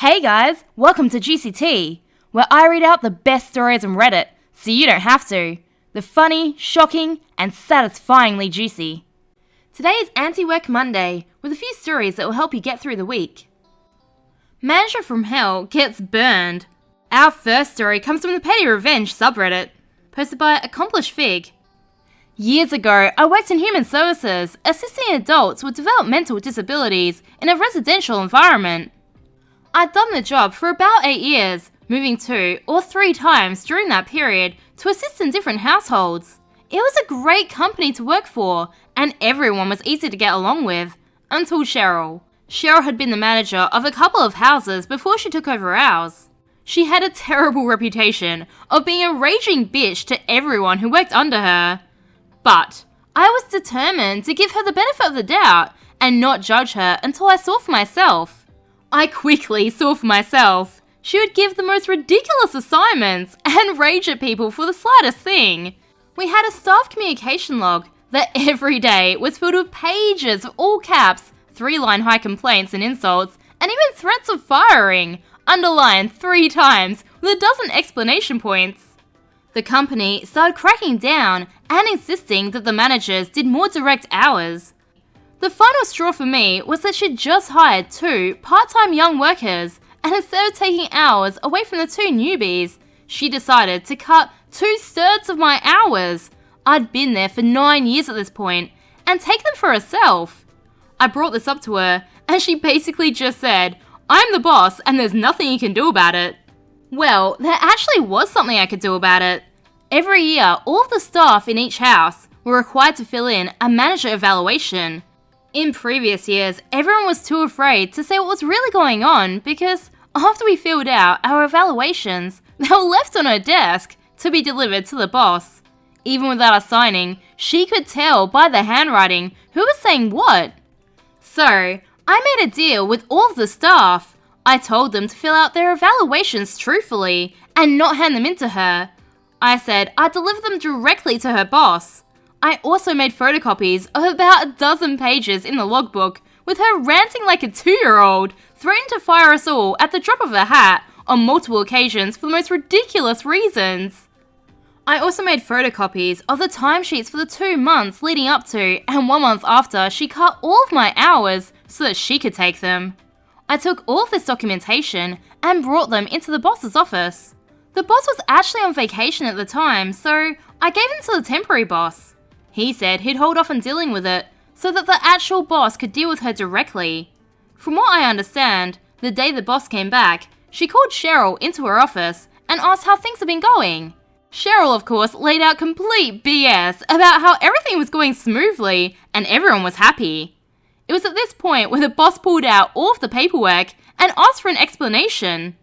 Hey guys, welcome to GCT, where I read out the best stories on Reddit, so you don't have to. The funny, shocking, and satisfyingly juicy. Today is Antiwork Monday, with a few stories that will help you get through the week. Manager from Hell gets burned. Our first story comes from the pettyrevenge subreddit, posted by Accomplished Fig. Years ago, I worked in human services, assisting adults with developmental disabilities in a residential environment. I'd done the job for about 8 years, moving 2 or 3 times during that period to assist in different households. It was a great company to work for, and everyone was easy to get along with, until Cheryl. Cheryl had been the manager of a couple of houses before she took over ours. She had a terrible reputation of being a raging bitch to everyone who worked under her. But I was determined to give her the benefit of the doubt and not judge her until I saw for myself. I quickly saw for myself. She would give the most ridiculous assignments and rage at people for the slightest thing. We had a staff communication log that every day was filled with pages of all caps, 3-line high complaints and insults, and even threats of firing, underlined 3 times with a dozen explanation points. The company started cracking down and insisting that the managers did more direct hours. The final straw for me was that she'd just hired 2 part-time young workers, and instead of taking hours away from the 2 newbies, she decided to cut 2/3 of my hours. I'd been there for 9 years at this point, and take them for herself. I brought this up to her, and she basically just said, "I'm the boss and there's nothing you can do about it." Well, there actually was something I could do about it. Every year, all of the staff in each house were required to fill in a manager evaluation. In previous years, everyone was too afraid to say what was really going on because after we filled out our evaluations, they were left on her desk to be delivered to the boss. Even without us signing, she could tell by the handwriting who was saying what. So, I made a deal with all of the staff. I told them to fill out their evaluations truthfully and not hand them in to her. I said I'd deliver them directly to her boss. I also made photocopies of about a dozen pages in the logbook with her ranting like a 2-year-old, threatening to fire us all at the drop of a hat on multiple occasions for the most ridiculous reasons. I also made photocopies of the timesheets for the 2 months leading up to and 1 month after she cut all of my hours so that she could take them. I took all of this documentation and brought them into the boss's office. The boss was actually on vacation at the time, so I gave them to the temporary boss. He said he'd hold off on dealing with it so that the actual boss could deal with her directly. From what I understand, the day the boss came back, she called Cheryl into her office and asked how things had been going. Cheryl, of course, laid out complete BS about how everything was going smoothly and everyone was happy. It was at this point where the boss pulled out all of the paperwork and asked for an explanation.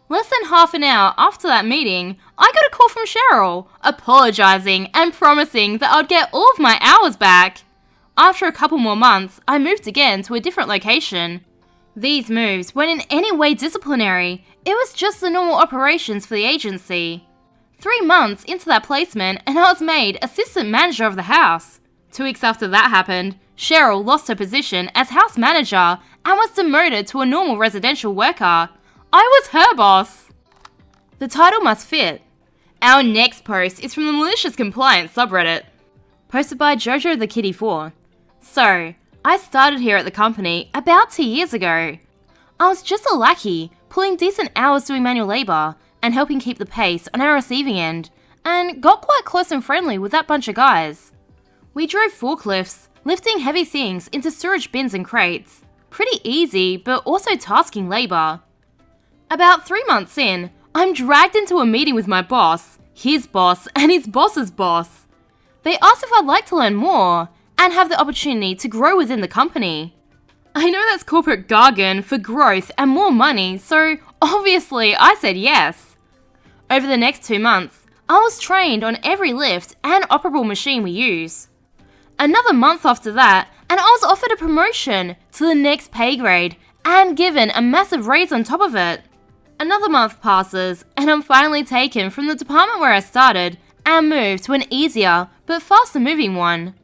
Less than half an hour after that meeting, I got a call from Cheryl, apologising and promising that I'd get all of my hours back. After a couple more months, I moved again to a different location. These moves weren't in any way disciplinary, it was just the normal operations for the agency. 3 months into that placement, and I was made assistant manager of the house. 2 weeks after that happened, Cheryl lost her position as house manager and was demoted to a normal residential worker. I was her boss. The title must fit. Our next post is from the MaliciousCompliance subreddit, posted by Jojo the Kitty 4. So, I started here at the company about 2 years ago. I was just a lackey, pulling decent hours doing manual labour and helping keep the pace on our receiving end, and got quite close and friendly with that bunch of guys. We drove forklifts, lifting heavy things into storage bins and crates. Pretty easy, but also tasking labour. About 3 months in, I'm dragged into a meeting with my boss, his boss, and his boss's boss. They asked if I'd like to learn more and have the opportunity to grow within the company. I know that's corporate jargon for growth and more money, so obviously I said yes. Over the next 2 months, I was trained on every lift and operable machine we use. Another month after that, and I was offered a promotion to the next pay grade and given a massive raise on top of it. Another month passes, and I'm finally taken from the department where I started and moved to an easier but faster moving one.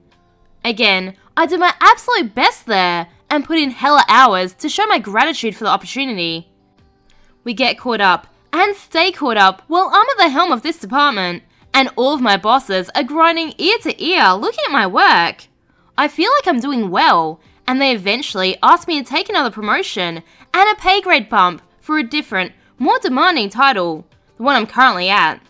Again, I did my absolute best there and put in hella hours to show my gratitude for the opportunity. We get caught up and stay caught up while I'm at the helm of this department, and all of my bosses are grinding ear to ear looking at my work. I feel like I'm doing well, and they eventually ask me to take another promotion and a pay grade bump for a different, more demanding title, the one I'm currently at.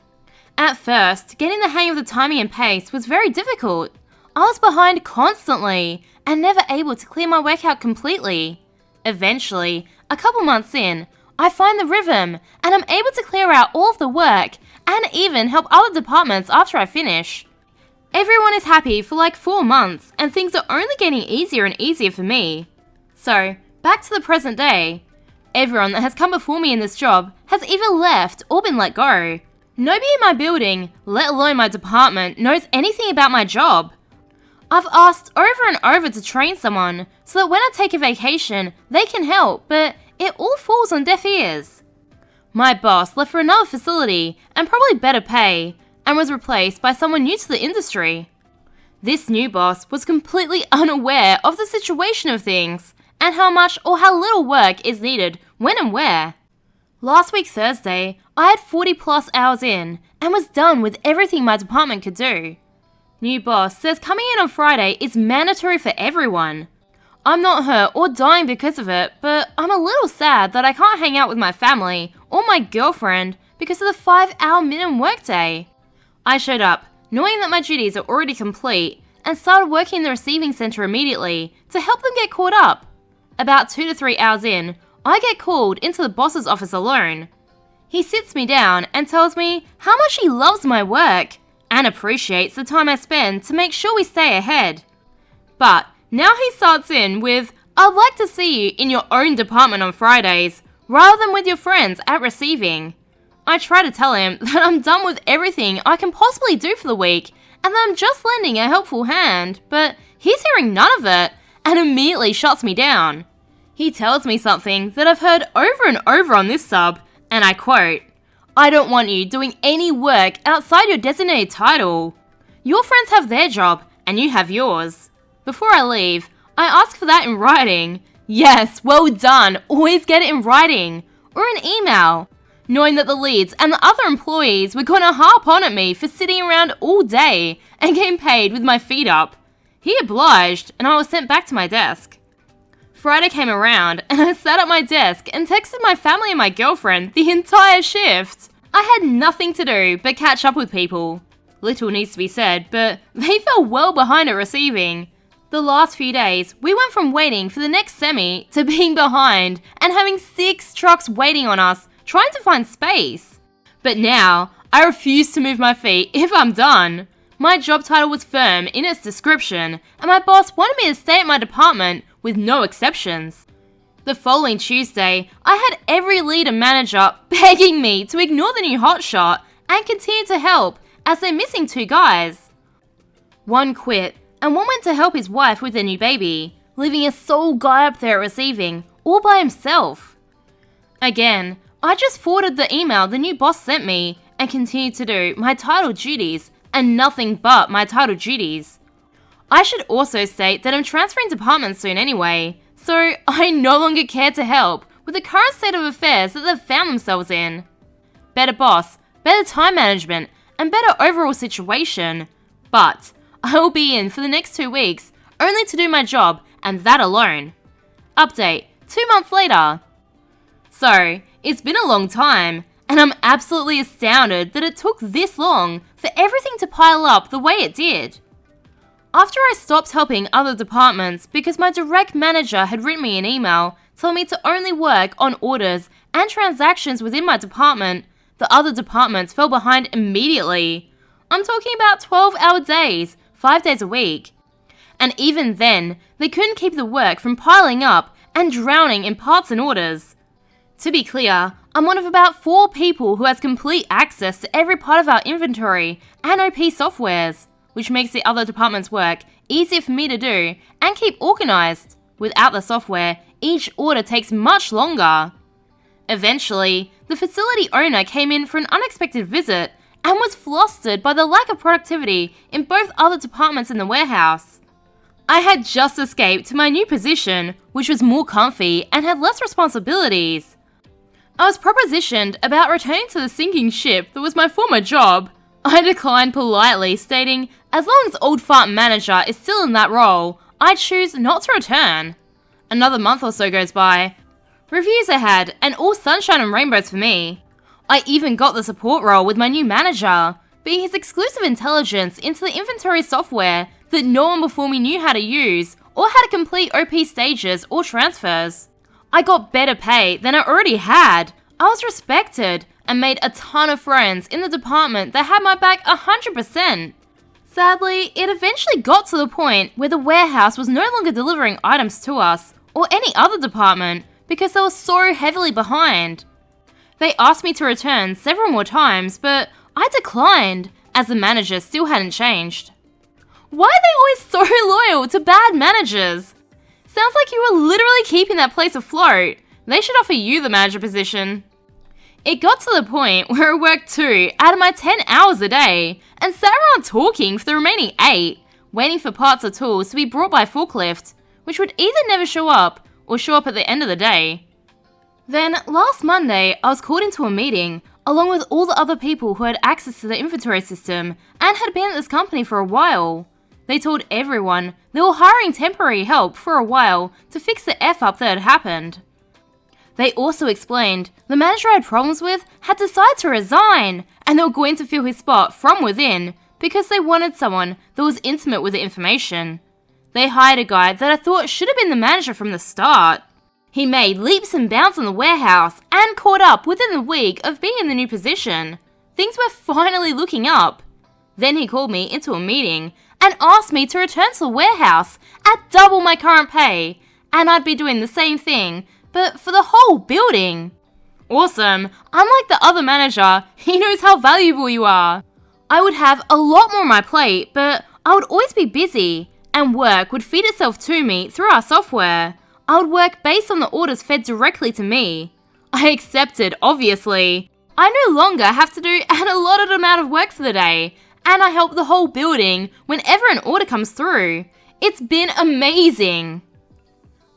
At first, getting the hang of the timing and pace was very difficult. I was behind constantly and never able to clear my work out completely. Eventually, a couple months in, I find the rhythm and I'm able to clear out all of the work and even help other departments after I finish. Everyone is happy for like 4 months and things are only getting easier and easier for me. So, back to the present day. Everyone that has come before me in this job has either left or been let go. Nobody in my building, let alone my department, knows anything about my job. I've asked over and over to train someone so that when I take a vacation, they can help, but it all falls on deaf ears. My boss left for another facility and probably better pay, and was replaced by someone new to the industry. This new boss was completely unaware of the situation of things, and how much or how little work is needed when and where. Last week Thursday, I had 40 plus hours in, and was done with everything my department could do. New boss says coming in on Friday is mandatory for everyone. I'm not hurt or dying because of it, but I'm a little sad that I can't hang out with my family or my girlfriend because of the 5-hour minimum workday. I showed up, knowing that my duties are already complete, and started working in the receiving center immediately to help them get caught up. About 2 to 3 hours in, I get called into the boss's office alone. He sits me down and tells me how much he loves my work and appreciates the time I spend to make sure we stay ahead. But now he starts in with, "I'd like to see you in your own department on Fridays, rather than with your friends at receiving." I try to tell him that I'm done with everything I can possibly do for the week, and that I'm just lending a helpful hand, but he's hearing none of it, and immediately shuts me down. He tells me something that I've heard over and over on this sub, and I quote, "I don't want you doing any work outside your designated title. Your friends have their job, and you have yours." Before I leave, I ask for that in writing. Yes, well done, always get it in writing, or an email. Knowing that the leads and the other employees were gonna harp on at me for sitting around all day and getting paid with my feet up. He obliged, and I was sent back to my desk. Friday came around, and I sat at my desk and texted my family and my girlfriend the entire shift. I had nothing to do but catch up with people. Little needs to be said, but they fell well behind at receiving. The last few days, we went from waiting for the next semi to being behind and having 6 trucks waiting on us, trying to find space. But now, I refuse to move my feet if I'm done. My job title was firm in its description, and my boss wanted me to stay at my department with no exceptions. The following Tuesday, I had every lead and manager begging me to ignore the new hotshot and continue to help, as they're missing 2 guys. One quit, and one went to help his wife with their new baby, leaving a sole guy up there at receiving, all by himself. Again, I just forwarded the email the new boss sent me and continued to do my title duties and nothing but my title duties. I should also state that I'm transferring departments soon anyway, so I no longer care to help with the current state of affairs that they've found themselves in. Better boss, better time management, and better overall situation, but I will be in for the next 2 weeks only to do my job and that alone. Update, 2 months later. So, it's been a long time, and I'm absolutely astounded that it took this long for everything to pile up the way it did. After I stopped helping other departments because my direct manager had written me an email telling me to only work on orders and transactions within my department, the other departments fell behind immediately. I'm talking about 12-hour days, 5 days a week. And even then, they couldn't keep the work from piling up and drowning in parts and orders. To be clear, I'm one of about 4 people who has complete access to every part of our inventory and OP softwares, which makes the other department's work easier for me to do and keep organized. Without the software, each order takes much longer. Eventually, the facility owner came in for an unexpected visit and was flustered by the lack of productivity in both other departments in the warehouse. I had just escaped to my new position, which was more comfy and had less responsibilities. I was propositioned about returning to the sinking ship that was my former job. I declined politely, stating, as long as old fart manager is still in that role, I'd choose not to return. Another month or so goes by. Reviews ahead, and all sunshine and rainbows for me. I even got the support role with my new manager, being his exclusive intelligence into the inventory software that no one before me knew how to use, or how to complete OP stages or transfers. I got better pay than I already had. I was respected, and made a ton of friends in the department that had my back 100%. Sadly, it eventually got to the point where the warehouse was no longer delivering items to us, or any other department, because they were so heavily behind. They asked me to return several more times, but I declined, as the manager still hadn't changed. Why are they always so loyal to bad managers? Sounds like you were literally keeping that place afloat. They should offer you the manager position. It got to the point where I worked 2 out of my 10 hours a day and sat around talking for the remaining 8, waiting for parts or tools to be brought by forklift, which would either never show up or show up at the end of the day. Then, last Monday, I was called into a meeting, along with all the other people who had access to the inventory system and had been at this company for a while. They told everyone they were hiring temporary help for a while to fix the F-up that had happened. They also explained the manager I had problems with had decided to resign, and they were going to fill his spot from within because they wanted someone that was intimate with the information. They hired a guy that I thought should have been the manager from the start. He made leaps and bounds in the warehouse and caught up within a week of being in the new position. Things were finally looking up. Then he called me into a meeting and asked me to return to the warehouse at double my current pay, and I'd be doing the same thing, but for the whole building. Awesome. Unlike the other manager, he knows how valuable you are. I would have a lot more on my plate, but I would always be busy, and work would feed itself to me through our software. I would work based on the orders fed directly to me. I accepted, obviously. I no longer have to do an allotted amount of work for the day, and I help the whole building whenever an order comes through. It's been amazing.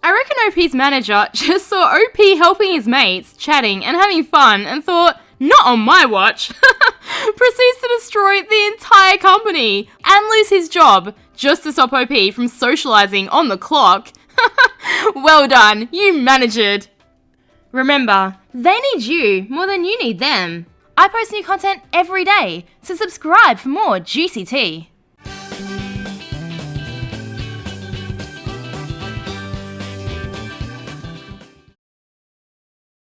I reckon OP's manager just saw OP helping his mates, chatting and having fun, and thought, not on my watch. Proceeds to destroy the entire company and lose his job just to stop OP from socializing on the clock. Well done, you managed. Remember, they need you more than you need them. I post new content every day, so subscribe for more juicy tea.